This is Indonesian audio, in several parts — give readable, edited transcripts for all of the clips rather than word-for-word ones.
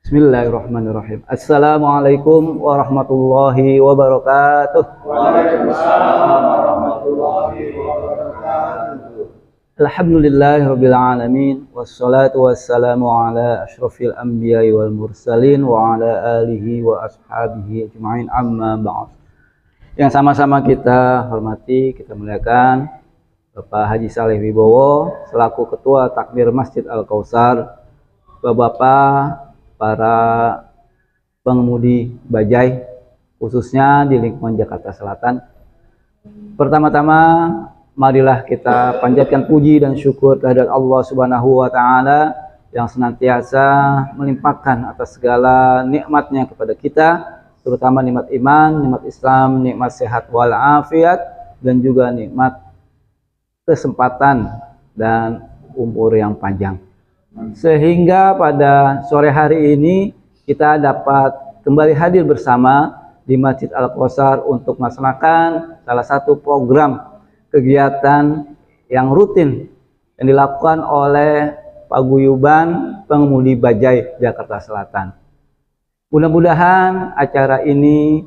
Bismillahirrahmanirrahim. Assalamualaikum warahmatullahi wabarakatuh. Waalaikumsalam warahmatullahi wabarakatuh. Alhamdulillahirabbil alamin wassalatu wassalamu ala asyrofil anbiya'i wal mursalin wa ala alihi wa ashabihi ajma'in, amma ba'd. Yang sama-sama kita hormati, kita muliakan Bapak Haji Saleh Wibowo selaku Ketua Takmir Masjid Al-Kautsar, Bapak-bapak, para pengemudi bajai khususnya di lingkungan Jakarta Selatan. Pertama-tama marilah kita panjatkan puji dan syukur kehadirat Allah Subhanahu wa taala yang senantiasa melimpahkan atas segala nikmatnya kepada kita, terutama nikmat iman, nikmat Islam, nikmat sehat walafiat, dan juga nikmat kesempatan dan umur yang panjang. Sehingga pada sore hari ini kita dapat kembali hadir bersama di Masjid Al-Kautsar untuk melaksanakan salah satu program kegiatan yang rutin yang dilakukan oleh Paguyuban Pengemudi Bajai Jakarta Selatan. Mudah-mudahan acara ini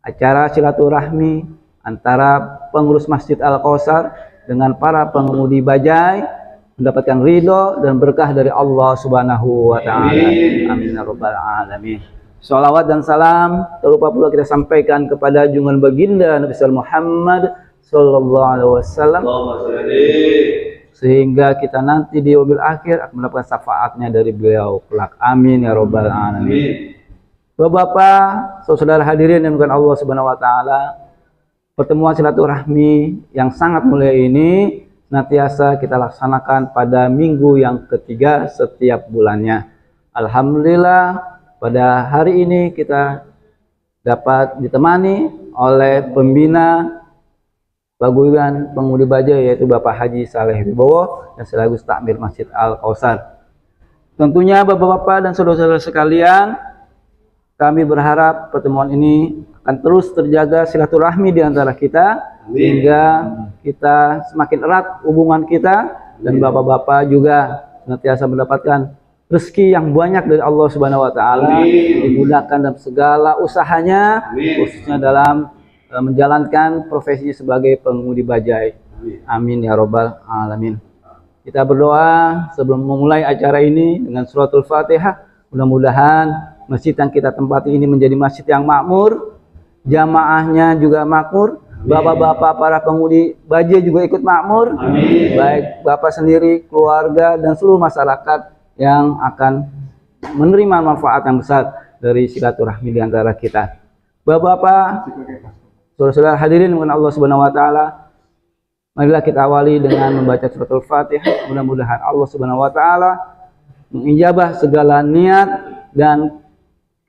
acara silaturahmi antara pengurus Masjid Al-Kautsar dengan para pengemudi bajai mendapatkan ridho dan berkah dari Allah Subhanahu wa taala. Amin ya rabbal alamin. Shalawat dan salam tak lupa pula kita sampaikan kepada junjungan baginda Nabi Muhammad sallallahu alaihi wasallam, sehingga kita nanti di yaumil akhir akan mendapatkan syafaatnya dari beliau kelak. Amin ya rabbal alamin. Bapak-bapak, saudara hadirin yang dimuliakan Allah Subhanahu wa taala, pertemuan silaturahmi yang sangat mulia ini senantiasa kita laksanakan pada minggu yang ketiga setiap bulannya. Alhamdulillah pada hari ini kita dapat ditemani oleh pembina Paguyuban Pengemudi Bajai, yaitu Bapak Haji Saleh Wibowo dan sekaligus Takmir Masjid Al-Kautsar. Tentunya bapak-bapak dan saudara-saudara sekalian, kami berharap pertemuan ini akan terus terjaga silaturahmi di antara kita, sehingga kita semakin erat hubungan kita dan bapak-bapak juga senantiasa mendapatkan rezeki yang banyak dari Allah Subhanahu wa taala, dimudahkan dalam segala usahanya, khususnya dalam menjalankan profesinya sebagai pengemudi bajai. Amin ya robbal alamin. Kita berdoa sebelum memulai acara ini dengan suratul Fatihah. Mudah-mudahan masjid yang kita tempati ini menjadi masjid yang makmur, jamaahnya juga makmur, bapak-bapak para pengemudi bajai juga ikut makmur. Amin. Baik bapak sendiri, keluarga, dan seluruh masyarakat yang akan menerima manfaat yang besar dari silaturahmi di antara kita. Bapak-bapak, saudara-saudara hadirin dengan Allah Subhanahu wa taala, marilah kita awali dengan membaca suratul Fatihah. Mudah-mudahan Allah Subhanahu wa taala mengijabah segala niat dan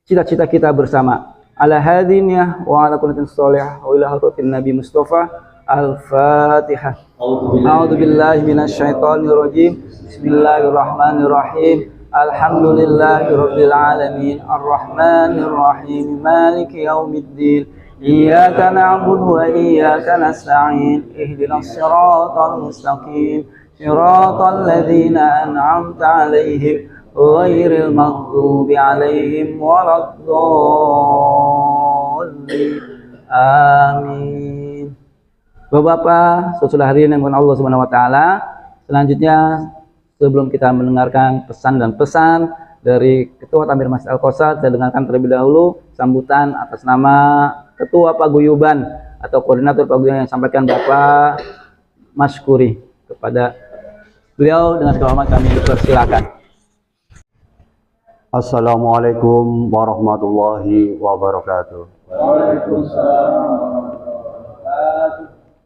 cita-cita kita bersama. Ala hadiniyah wa ala kunatin sholihah wa ila hadratin Nabi Mustafa. Al-Fatihah. A'udzu billahi minasyaitonir rajim. Bismillahirrahmanirrahim. Alhamdulillahirabbil alamin. Arrahmanir rahim. Maliki yaumiddin. Iyyaka na'budu wa iyyaka nasta'in. Ihdinas siratal mustaqim. Siratal ladzina an'amta 'alaihim ghairil maghdubi 'alaihim waladdallin. Amin. Bapak-bapak, saudara hadirin yang Allah Subhanahu wa taala, selanjutnya sebelum kita mendengarkan pesan dan pesan dari Ketua Takmir Masjid Al-Kautsar, saya dengarkan terlebih dahulu sambutan atas nama Ketua Paguyuban atau Koordinator Paguyuban yang sampaikan Bapak Maskuri. Kepada beliau dengan segala hormat kami persilakan. Assalamualaikum warahmatullahi wabarakatuh. Waalaikumsalam.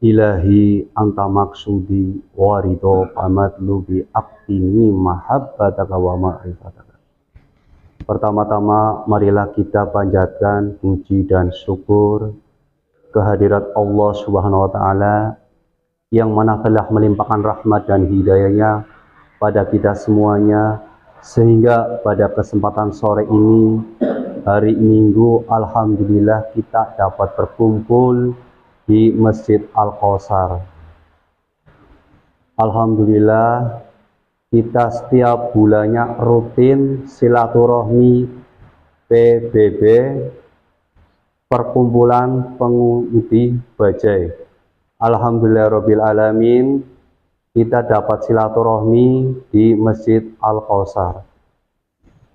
Ilahi anta maksudi warido pamatlubi abdini mahabbataka wa ma'rifataka. Pertama-tama marilah kita panjatkan puji dan syukur kehadirat Allah Subhanahu wa taala yang mana telah melimpahkan rahmat dan hidayahnya pada kita semuanya, sehingga pada kesempatan sore ini, hari Minggu, alhamdulillah kita dapat berkumpul di Masjid Al-Kautsar. Alhamdulillah kita setiap bulannya rutin silaturahmi PBB, Perkumpulan Pengudi Bajai. Alhamdulillahirabbil alamin, kita dapat silaturahmi di Masjid Al-Kautsar.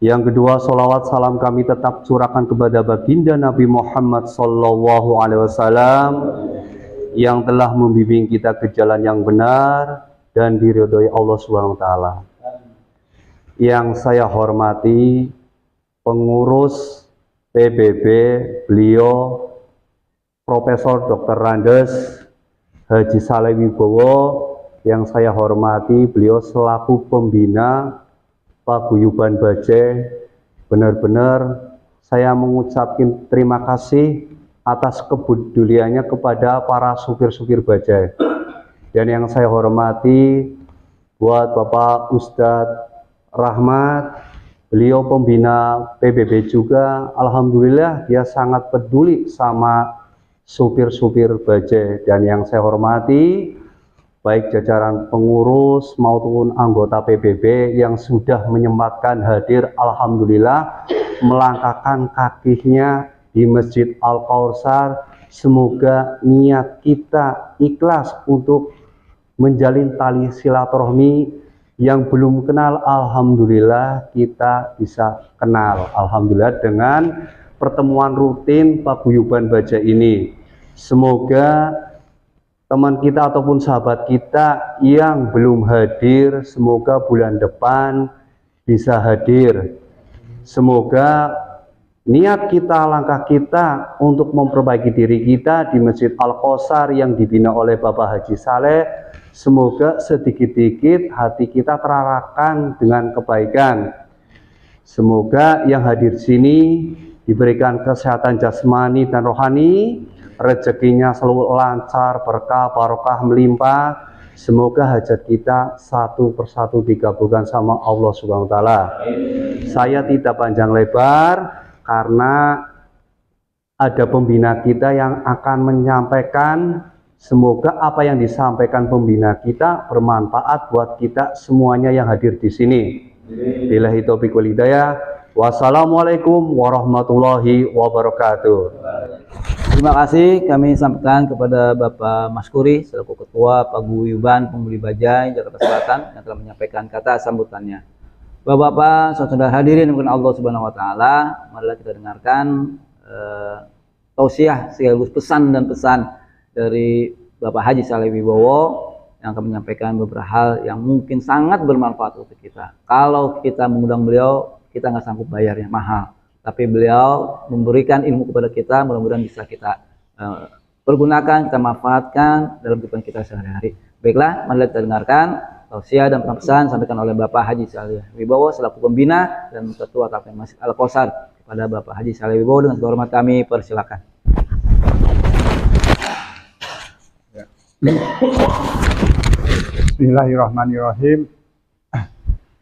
Yang kedua, sholawat salam kami tetap curahkan kepada baginda Nabi Muhammad SAW yang telah membimbing kita ke jalan yang benar dan diridhoi Allah SWT. Yang saya hormati pengurus PBB, beliau Profesor Dr. Randes Haji Saleh Wibowo. Yang saya hormati beliau selaku pembina Paguyuban Bajai. Benar-benar saya mengucapkan terima kasih atas kepeduliannya kepada para supir-supir bajai. Dan yang saya hormati buat Bapak Ustadz Rahmat, beliau pembina PBB juga. Alhamdulillah dia sangat peduli sama supir-supir bajai. Dan yang saya hormati baik jajaran pengurus maupun anggota PBB yang sudah menyempatkan hadir, alhamdulillah, melangkahkan kakinya di Masjid Al-Kautsar. Semoga niat kita ikhlas untuk menjalin tali silaturahmi. Yang belum kenal, alhamdulillah kita bisa kenal, alhamdulillah, dengan pertemuan rutin Paguyuban Bajai ini. Semoga teman kita ataupun sahabat kita yang belum hadir, semoga bulan depan bisa hadir. Semoga niat kita, langkah kita untuk memperbaiki diri kita di Masjid Al-Kautsar yang dibina oleh Bapak Haji Saleh, semoga sedikit-sedikit hati kita terarahkan dengan kebaikan. Semoga yang hadir sini diberikan kesehatan jasmani dan rohani, rezekinya selalu lancar, berkah, barokah, melimpah. Semoga hajat kita satu persatu dikabulkan sama Allah Subhanahu wa taala. Saya tidak panjang lebar karena ada pembina kita yang akan menyampaikan. Semoga apa yang disampaikan pembina kita bermanfaat buat kita semuanya yang hadir di sini. Billahi taufiq wal hidayah. Wassalamualaikum warahmatullahi wabarakatuh. Terima kasih kami sampaikan kepada Bapak Maskuri selaku Ketua Paguyuban Pengudi Bajai Jakarta Selatan yang telah menyampaikan kata sambutannya. Bapak-bapak, saudara hadirin yang Allah Subhanahu wa taala, marilah kita dengarkan tausiah sekaligus pesan dan pesan dari Bapak Haji Saleh Wibowo yang akan menyampaikan beberapa hal yang mungkin sangat bermanfaat untuk kita. Kalau kita mengundang beliau, kita nggak sanggup bayarnya mahal, tapi beliau memberikan ilmu kepada kita, mudah-mudahan bisa kita pergunakan, kita manfaatkan dalam kehidupan kita sehari-hari. Baiklah, mari kita dengarkan tausiah dan pesan sampaikan oleh Bapak Haji Saleh Wibowo selaku pembina dan ketua KPM Masjid Al-Kautsar. Kepada Bapak Haji Saleh Wibowo dengan segala hormat kami persilakan. Bismillahirrahmanirrahim.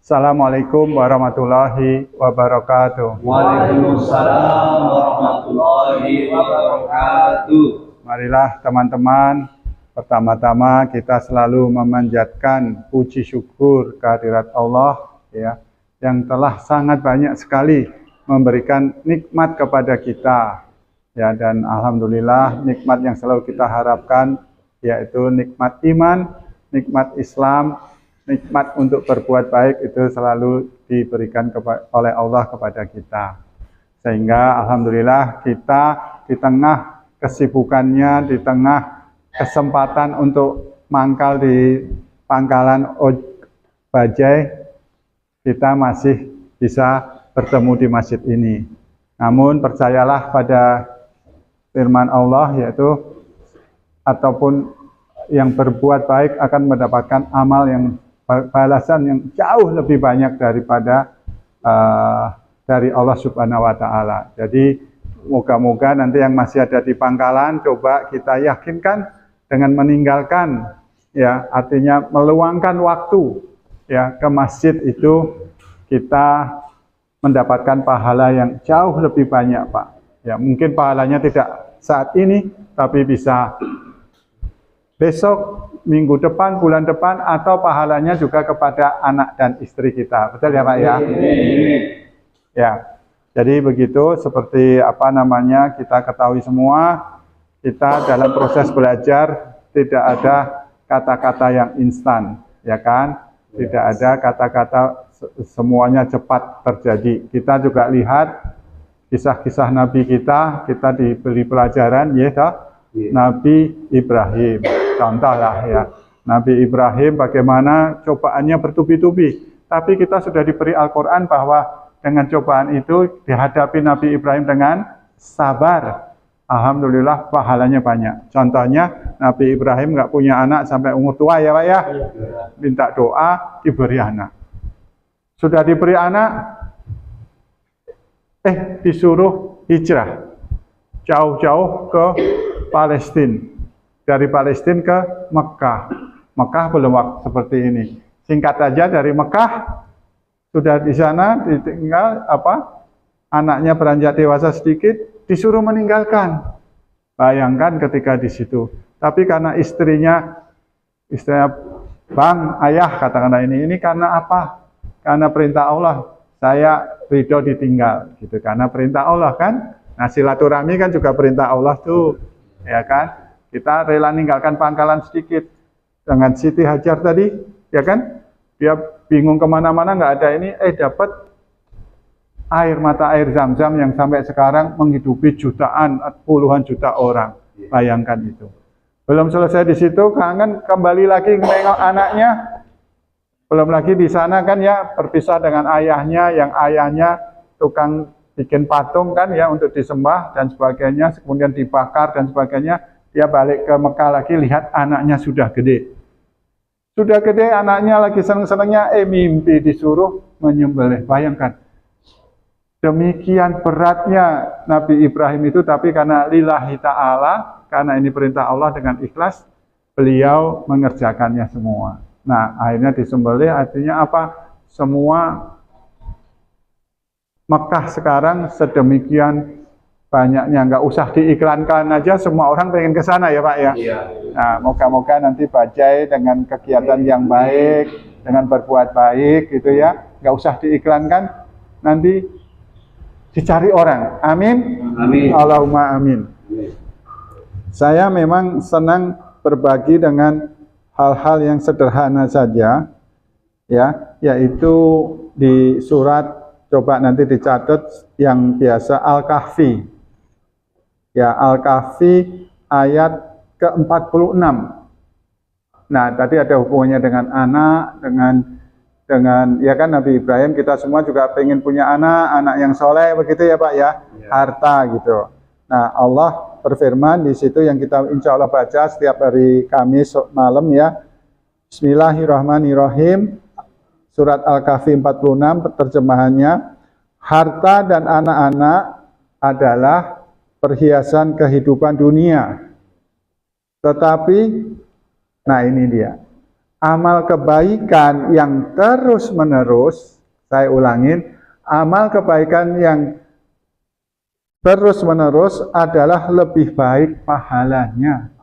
Assalamualaikum warahmatullahi wabarakatuh. Waalaikumsalam warahmatullahi wabarakatuh. Marilah teman-teman, pertama-tama kita selalu memanjatkan puji syukur kehadirat Allah ya, yang telah sangat banyak sekali memberikan nikmat kepada kita ya, dan alhamdulillah nikmat yang selalu kita harapkan yaitu nikmat iman, nikmat Islam, nikmat untuk berbuat baik itu selalu diberikan oleh Allah kepada kita. Sehingga alhamdulillah kita di tengah kesibukannya, di tengah kesempatan untuk mangkal di pangkalan Bajai, kita masih bisa bertemu di masjid ini. Namun percayalah pada firman Allah, yaitu ataupun yang berbuat baik akan mendapatkan amal yang balasan yang jauh lebih banyak daripada dari Allah Subhanahu wa taala. Jadi moga-moga nanti yang masih ada di pangkalan coba kita yakinkan dengan meninggalkan ya, artinya meluangkan waktu ya ke masjid itu, kita mendapatkan pahala yang jauh lebih banyak, Pak. Ya, mungkin pahalanya tidak saat ini, tapi bisa besok, minggu depan, bulan depan, atau pahalanya juga kepada anak dan istri kita. Betul ya Pak ya? Ya, jadi begitu seperti apa namanya kita ketahui semua, kita dalam proses belajar tidak ada kata-kata yang instan, ya kan? Tidak ada kata-kata semuanya cepat terjadi. Kita juga lihat kisah-kisah Nabi kita diberi pelajaran, ya toh? Nabi Ibrahim, contoh lah ya. Nabi Ibrahim bagaimana cobaannya bertubi-tubi. Tapi kita sudah diberi Al-Quran bahwa dengan cobaan itu dihadapi Nabi Ibrahim dengan sabar. Alhamdulillah pahalanya banyak. Contohnya Nabi Ibrahim nggak punya anak sampai umur tua ya Pak ya. Minta doa diberi anak. Sudah diberi anak, disuruh hijrah. Jauh-jauh ke Palestina. Dari Palestina ke Mekah. Mekah belum seperti ini. Singkat saja dari Mekah sudah di sana ditinggal anaknya beranjak dewasa sedikit disuruh meninggalkan. Bayangkan ketika di situ. Tapi karena istrinya Bang, ayah katakanlah ini karena apa? Karena perintah Allah. Saya ridho ditinggal gitu karena perintah Allah kan. Nah, silaturahmi kan juga perintah Allah tuh. Ya kan? Kita rela ninggalkan pangkalan sedikit dengan Siti Hajar tadi, ya kan? Dia bingung kemana-mana nggak ada ini, dapat mata air Zam-Zam yang sampai sekarang menghidupi jutaan, puluhan juta orang. Bayangkan itu. Belum selesai di situ, kangen kembali lagi menengok anaknya. Belum lagi di sana kan ya berpisah dengan ayahnya, yang ayahnya tukang bikin patung kan ya untuk disembah dan sebagainya, kemudian dibakar dan sebagainya. Dia balik ke Mekah lagi, lihat anaknya sudah gede. Sudah gede, anaknya lagi seneng-senengnya, mimpi disuruh menyembelih. Bayangkan. Demikian beratnya Nabi Ibrahim itu, tapi karena lillahi ta'ala, karena ini perintah Allah dengan ikhlas, beliau mengerjakannya semua. Nah, akhirnya disembelih, artinya apa? Semua Mekah sekarang sedemikian banyaknya, nggak usah diiklankan aja, semua orang pengen ke sana ya Pak ya. Iya. Nah, moga-moga nanti Bajai dengan kegiatan yang baik, dengan berbuat baik gitu ya, nggak usah diiklankan, nanti dicari orang. Amin. Amin. Allahumma amin. Amin. Saya memang senang berbagi dengan hal-hal yang sederhana saja, ya, yaitu di surat, coba nanti dicatat yang biasa Al-Kahfi. Ya, Al-Kahfi ayat ke-46. Nah, tadi ada hubungannya dengan anak, dengan ya kan Nabi Ibrahim, kita semua juga pengen punya anak yang soleh begitu ya Pak ya, harta gitu. Nah, Allah berfirman di situ yang kita insya Allah baca setiap hari Kamis malam ya. Bismillahirrahmanirrahim. Surat Al-Kahfi 46 terjemahannya, harta dan anak-anak adalah perhiasan kehidupan dunia. Tetapi, nah ini dia, amal kebaikan yang terus-menerus, saya ulangin, amal kebaikan yang terus-menerus adalah lebih baik pahalanya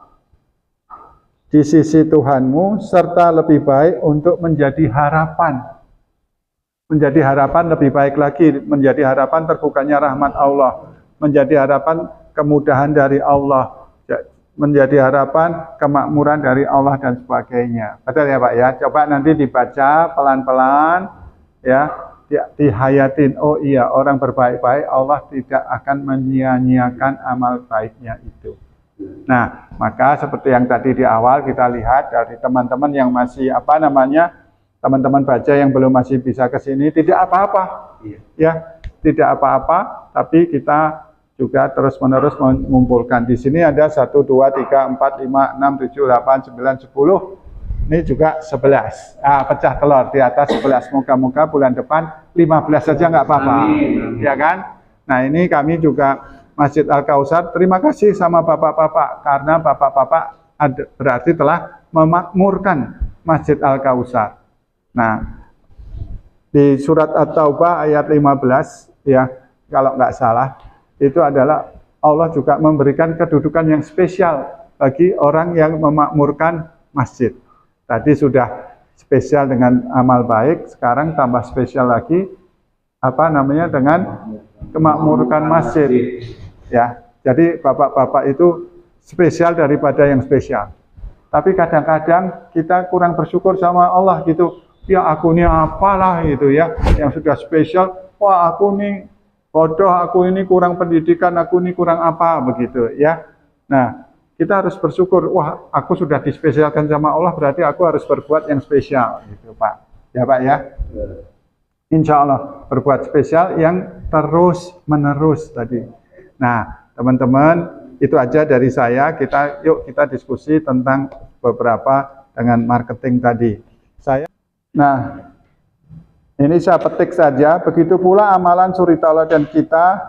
di sisi Tuhanmu, serta lebih baik untuk menjadi harapan. Menjadi harapan lebih baik lagi, menjadi harapan terbukanya rahmat Allah, menjadi harapan kemudahan dari Allah, menjadi harapan kemakmuran dari Allah dan sebagainya. Betul ya Pak ya? Coba nanti dibaca pelan-pelan ya, dihayatin. Oh iya, orang berbaik-baik Allah tidak akan menyia-nyiakan amal baiknya itu. Nah, maka seperti yang tadi di awal kita lihat dari teman-teman yang masih teman-teman baca yang belum masih bisa ke sini, tidak apa-apa. Ya, tidak apa-apa, tapi kita juga terus-menerus mengumpulkan. Di sini ada 1, 2, 3, 4, 5, 6, 7, 8, 9, 10. Ini juga 11. Pecah telur di atas 11. Moga-moga bulan depan 15 saja nggak apa-apa. Ya kan? Nah, ini kami juga Masjid Al-Kautsar, terima kasih sama bapak-bapak, karena bapak-bapak berarti telah memakmurkan Masjid Al-Kautsar. Nah, di surat At-Taubah ayat 15, ya, kalau nggak salah, itu adalah Allah juga memberikan kedudukan yang spesial bagi orang yang memakmurkan masjid. Tadi sudah spesial dengan amal baik, sekarang tambah spesial lagi apa namanya dengan kemakmuran masjid. Ya, jadi bapak-bapak itu spesial daripada yang spesial. Tapi kadang-kadang kita kurang bersyukur sama Allah gitu. Ya aku ini apalah gitu ya, yang sudah spesial. Wah aku ini bodoh, aku ini kurang pendidikan, aku ini kurang apa begitu ya. Nah kita harus bersyukur. Wah aku sudah dispesialkan sama Allah, berarti aku harus berbuat yang spesial gitu Pak. Ya Pak ya. Insya Allah berbuat spesial yang terus menerus tadi. Nah teman-teman itu aja dari saya. Yuk kita diskusi tentang beberapa dengan marketing tadi. Nah, ini saya petik saja. Begitu pula amalan suri tauladan kita,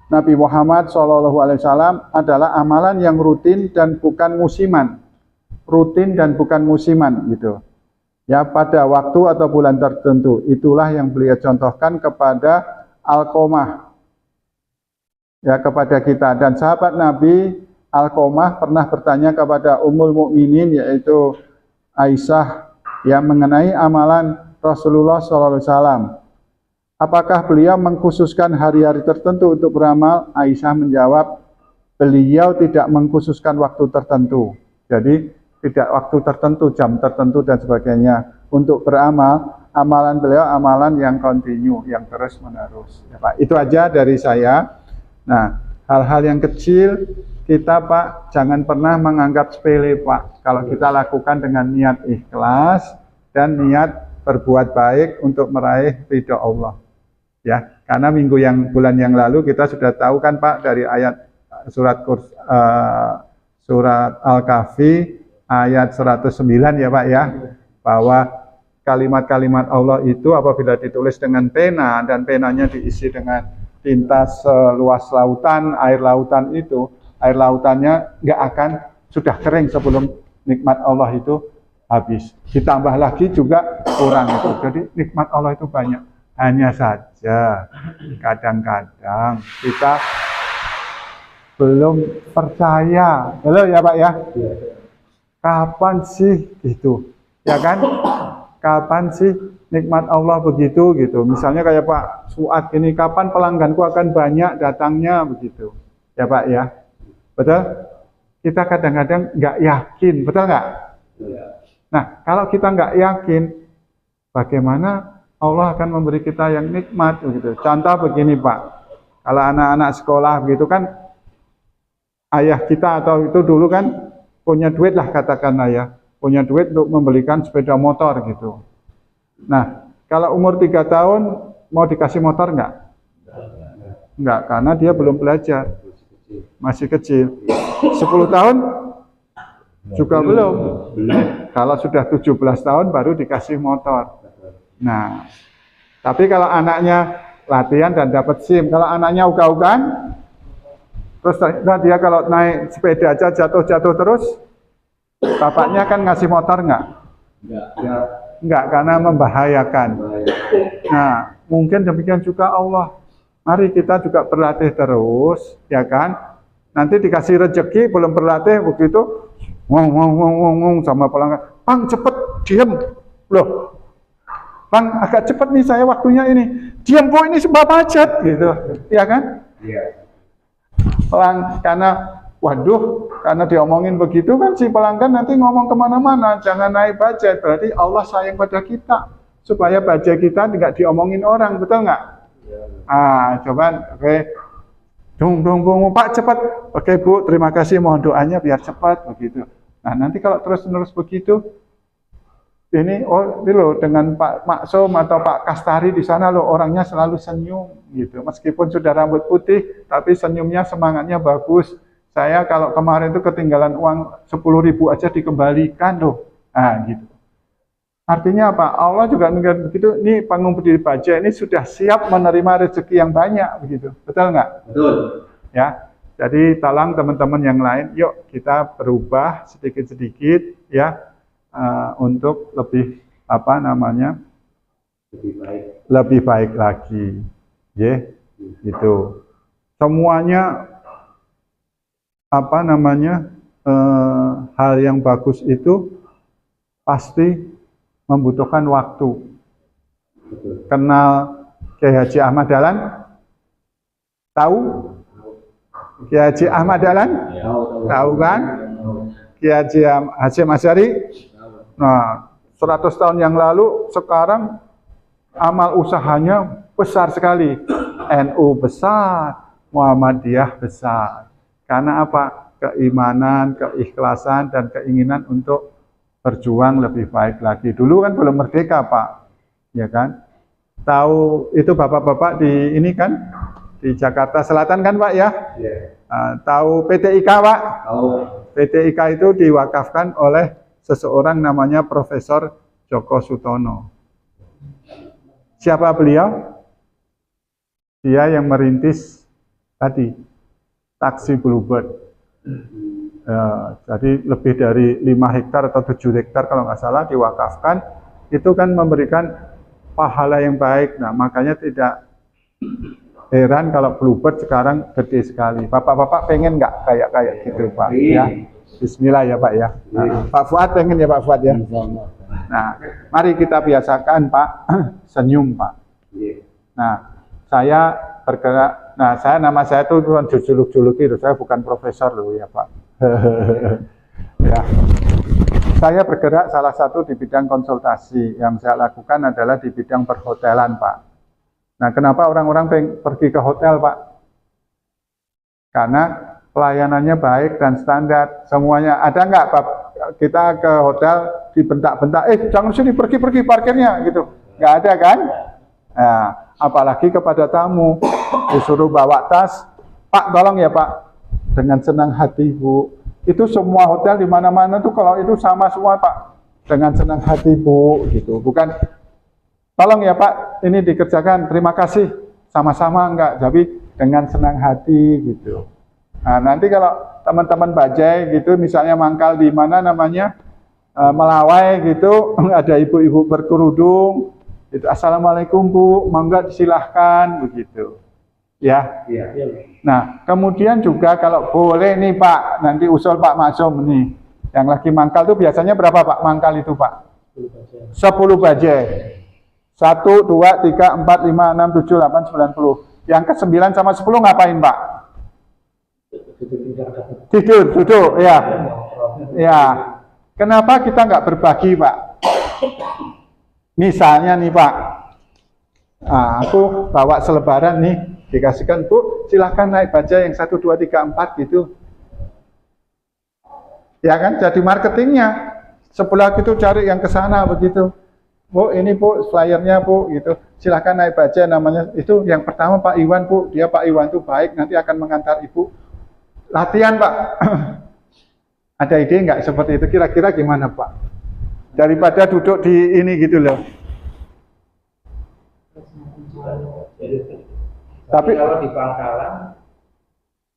Nabi Muhammad SAW adalah amalan yang rutin dan bukan musiman. Rutin dan bukan musiman gitu. Ya, pada waktu atau bulan tertentu. Itulah yang beliau contohkan kepada Alqamah. Ya, kepada kita. Dan sahabat Nabi Alqamah pernah bertanya kepada Ummul Mukminin yaitu Aisyah yang mengenai amalan Rasulullah SAW. Apakah beliau mengkhususkan hari-hari tertentu untuk beramal? Aisyah menjawab, beliau tidak mengkhususkan waktu tertentu. Jadi tidak waktu tertentu, jam tertentu dan sebagainya. Untuk beramal, amalan beliau amalan yang kontinu, yang terus menerus. Ya, Pak. Itu aja dari saya. Nah, hal-hal yang kecil kita Pak jangan pernah menganggap sepele Pak. Kalau kita lakukan dengan niat ikhlas dan niat berbuat baik untuk meraih ridho Allah. Ya, karena bulan yang lalu kita sudah tahu kan Pak dari ayat surat Al-Kahfi ayat 109 ya Pak ya, bahwa kalimat-kalimat Allah itu apabila ditulis dengan pena dan penanya diisi dengan tinta seluas lautan, air lautan itu, air lautannya nggak akan sudah kering sebelum nikmat Allah itu habis. Ditambah lagi juga kurang itu. Jadi nikmat Allah itu banyak. Hanya saja kadang-kadang kita belum percaya. Halo ya Pak ya. Kapan sih gitu? Ya kan? Kapan sih nikmat Allah begitu gitu? Misalnya kayak Pak Suat ini, kapan pelangganku akan banyak datangnya begitu? Ya Pak ya. Betul? Kita kadang-kadang nggak yakin, betul nggak? Nah, kalau kita nggak yakin, bagaimana Allah akan memberi kita yang nikmat begitu? Contoh begini Pak, kalau anak-anak sekolah begitu kan, ayah kita atau itu dulu kan punya duit lah katakanlah ya, punya duit untuk membelikan sepeda motor gitu. Nah, kalau umur 3 tahun mau dikasih motor nggak? Nggak, karena dia belum belajar, masih kecil. 10 tahun juga belum. Kalau sudah 17 tahun baru dikasih motor. Nah, tapi kalau anaknya latihan dan dapat SIM, kalau anaknya uga-ugaan, terus dia kalau naik sepeda aja jatuh-jatuh terus, bapaknya kan ngasih motor nggak? Enggak, karena membahayakan. Nah, mungkin demikian juga Allah. Mari kita juga berlatih terus, ya kan? Nanti dikasih rezeki, belum berlatih, begitu, ngomong sama pelanggan, Bang cepet, diam. Loh, Bang agak cepet nih saya waktunya ini. Diam kok ini sebab macet, gitu. Ya kan? Iya. Karena, waduh, karena diomongin begitu kan si pelanggan nanti ngomong kemana-mana, jangan naik budget. Berarti Allah sayang pada kita, supaya budget kita tidak diomongin orang, betul nggak? Coba, oke. Dung, Pak cepat. Oke Bu, terima kasih, mohon doanya biar cepat begitu. Nah nanti kalau terus-menerus begitu, ini loh dengan Pak Maksum atau Pak Kastari di sana loh orangnya selalu senyum gitu. Meskipun sudah rambut putih, tapi senyumnya semangatnya bagus. Saya kalau kemarin itu ketinggalan uang 10.000 aja dikembalikan loh. Nah gitu. Artinya apa? Allah juga mengatakan begitu, ini pengumpul pajak ini sudah siap menerima rezeki yang banyak begitu. Betul nggak? Betul. Ya. Jadi tolong teman-teman yang lain, yuk kita berubah sedikit-sedikit ya untuk lebih lebih baik lagi. Ya, gitu. Semuanya hal yang bagus itu pasti membutuhkan waktu. Kenal Kiai Haji Ahmad Dahlan? Tahu? Kiai Haji Ahmad Dahlan? Tahu kan? Kiai Haji Hasyim Asy'ari? Nah, 100 tahun yang lalu, sekarang amal usahanya besar sekali. NU besar, Muhammadiyah besar. Karena apa? Keimanan, keikhlasan, dan keinginan untuk berjuang lebih baik lagi. Dulu kan belum merdeka, Pak. Ya kan? Tahu itu bapak-bapak di ini kan? Di Jakarta Selatan kan, Pak ya? Tahu PT IKA, Pak? Tahu. PT IKA itu diwakafkan oleh seseorang namanya Profesor Djoko Sutono. Siapa beliau? Dia yang merintis tadi taksi Bluebird. Jadi lebih dari 5 hektar atau 7 hektar kalau nggak salah diwakafkan. Itu kan memberikan pahala yang baik. Nah, makanya tidak heran kalau Bluebird sekarang gede sekali. Bapak-bapak pengen nggak kayak gitu, Pak? Ya. Bismillah ya, Pak ya. Nah, Pak Fuad pengen ya, Pak Fuad ya. Nah, mari kita biasakan, Pak, senyum, Pak. Nah, saya bergerak. Nah, nama saya tuh bukan juluk-juluki, saya bukan profesor loh ya, Pak. Ya. Saya bergerak salah satu di bidang konsultasi. Yang saya lakukan adalah di bidang perhotelan, Pak. Nah, kenapa orang-orang pergi ke hotel, Pak? Karena pelayanannya baik dan standar. Semuanya ada nggak, Pak? Kita ke hotel dibentak-bentak, jangan sini, pergi parkirnya gitu. Nggak ada kan? Nah, apalagi kepada tamu disuruh bawa tas, Pak tolong ya Pak, dengan senang hati Bu. Itu semua hotel di mana-mana tuh kalau itu sama semua Pak, dengan senang hati Bu gitu. Bukan tolong ya Pak, ini dikerjakan, terima kasih, sama-sama enggak, tapi dengan senang hati gitu. Nah, nanti kalau teman-teman bajai gitu, misalnya mangkal di mana namanya Melawai gitu, ada ibu-ibu berkerudung, itu assalamualaikum Bu, mangga silahkan begitu, ya. Nah, kemudian juga kalau boleh nih Pak, nanti usul Pak Maksum nih, yang lagi mangkal tuh biasanya berapa Pak mangkal itu Pak? 10 bajai. 1, 2, 3, 4, 5, 6, 7, 8, 9, 10. Yang ke-9 sama 10 ngapain Pak? Tidur, duduk, ya. Ya. Kenapa kita nggak berbagi, Pak? Misalnya nih, Pak. Nah, aku bawa selebaran nih, dikasihkan, Bu, silahkan naik bajai yang 1, 2, 3, 4 gitu. Ya kan, jadi marketingnya. Sebelah itu cari yang ke sana begitu. Bu, ini Bu, flyernya Bu, gitu. Silahkan naik bajai namanya. Itu yang pertama Pak Iwan, Bu. Dia Pak Iwan tuh baik, nanti akan mengantar Ibu. Latihan Pak. Ada ide nggak seperti itu? Kira-kira gimana Pak? Daripada duduk di ini gitu loh. Tapi kalau di pangkalan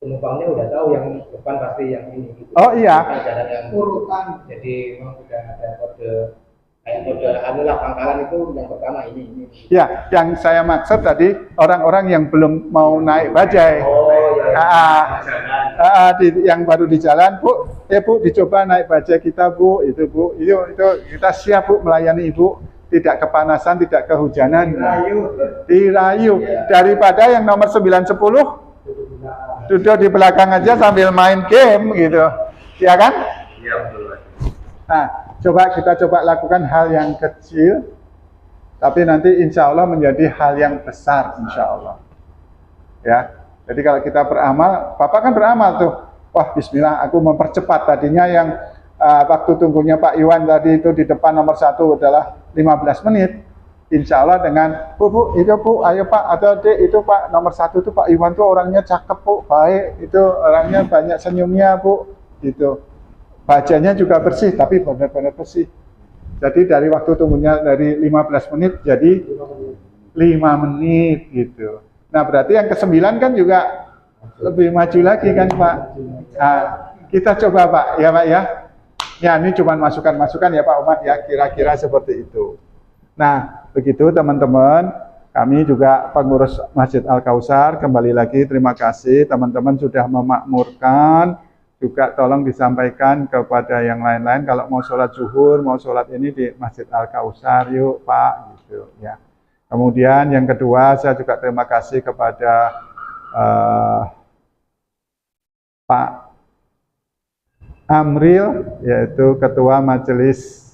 penumpangnya udah tahu yang depan pasti yang ini. Gitu. Oh iya. Yang urutan. Jadi memang sudah ada kode kayak kode anulah pangkalan itu yang pertama ini. Ya, yang saya maksud tadi orang-orang yang belum mau naik bajai. Oh iya. Yang baru di jalan, Bu, ya Bu, dicoba naik bajai kita Bu, itu Bu, itu kita siap Bu melayani Ibu, tidak kepanasan, tidak kehujanan, dirayu. Daripada yang nomor 9, 10 duduk di belakang aja sambil main game gitu, ya kan? Iya betul. Nah, kita coba lakukan hal yang kecil, tapi nanti insya Allah menjadi hal yang besar, insya Allah. Ya. Jadi kalau kita beramal, Bapak kan beramal tuh, wah Bismillah aku mempercepat. Tadinya yang waktu tunggunya Pak Iwan tadi itu di depan nomor 1 adalah 15 menit. Insya Allah dengan, Bu, itu Bu, ayo Pak, atau Dek, itu Pak, nomor 1 itu Pak Iwan tuh orangnya cakep Bu, baik, itu orangnya banyak senyumnya Bu, gitu. Bajanya juga bersih, tapi benar-benar bersih. Jadi dari waktu tunggunya dari 15 menit jadi 5 menit gitu. Nah, berarti yang ke-9 kan juga lebih maju lagi kan, Pak. Nah, kita coba, Pak, ya, Pak ya. Ya, ini cuma masukan-masukan ya, Pak Umat ya, kira-kira seperti itu. Nah, begitu teman-teman. Kami juga pengurus Masjid Al-Kautsar, kembali lagi terima kasih teman-teman sudah memakmurkan juga tolong disampaikan kepada yang lain-lain kalau mau sholat zuhur, mau sholat ini di Masjid Al-Kausar, yuk Pak, gitu ya. Kemudian yang kedua, saya juga terima kasih kepada Pak Amril, yaitu Ketua Majelis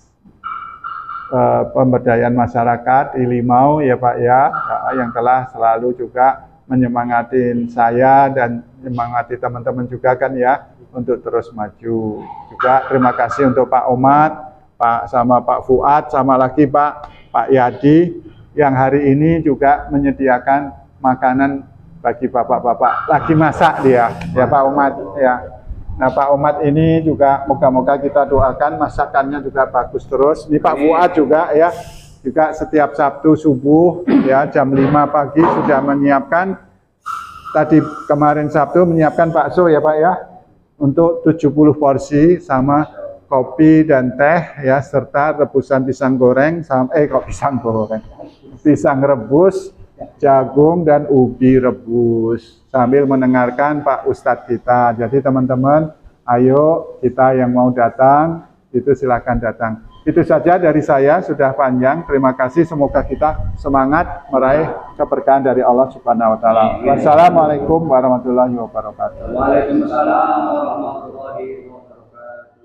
Pemberdayaan Masyarakat Ilimau, ya Pak ya, yang telah selalu juga menyemangatin saya dan menyemangati teman-teman juga kan ya, untuk terus maju. Juga terima kasih untuk Pak Omat, sama Pak Fuad, sama lagi Pak Yadi, yang hari ini juga menyediakan makanan bagi bapak-bapak. Lagi masak dia, ya Pak Omat ya. Nah Pak Omat ini juga moga-moga kita doakan masakannya juga bagus terus. Ini Pak Fuad juga ya, juga setiap Sabtu subuh ya jam 5 pagi sudah menyiapkan. Tadi kemarin Sabtu menyiapkan bakso ya Pak ya, untuk 70 porsi sama kopi dan teh ya, serta rebusan pisang goreng sama kok pisang goreng, pisang rebus, jagung dan ubi rebus, sambil mendengarkan Pak Ustadz kita. Jadi teman-teman, ayo kita yang mau datang itu silakan datang. Itu saja dari saya, sudah panjang. Terima kasih, semoga kita semangat meraih keberkahan dari Allah Subhanahu wa taala. Wassalamualaikum warahmatullahi wabarakatuh. Waalaikumsalam warahmatullahi wabarakatuh.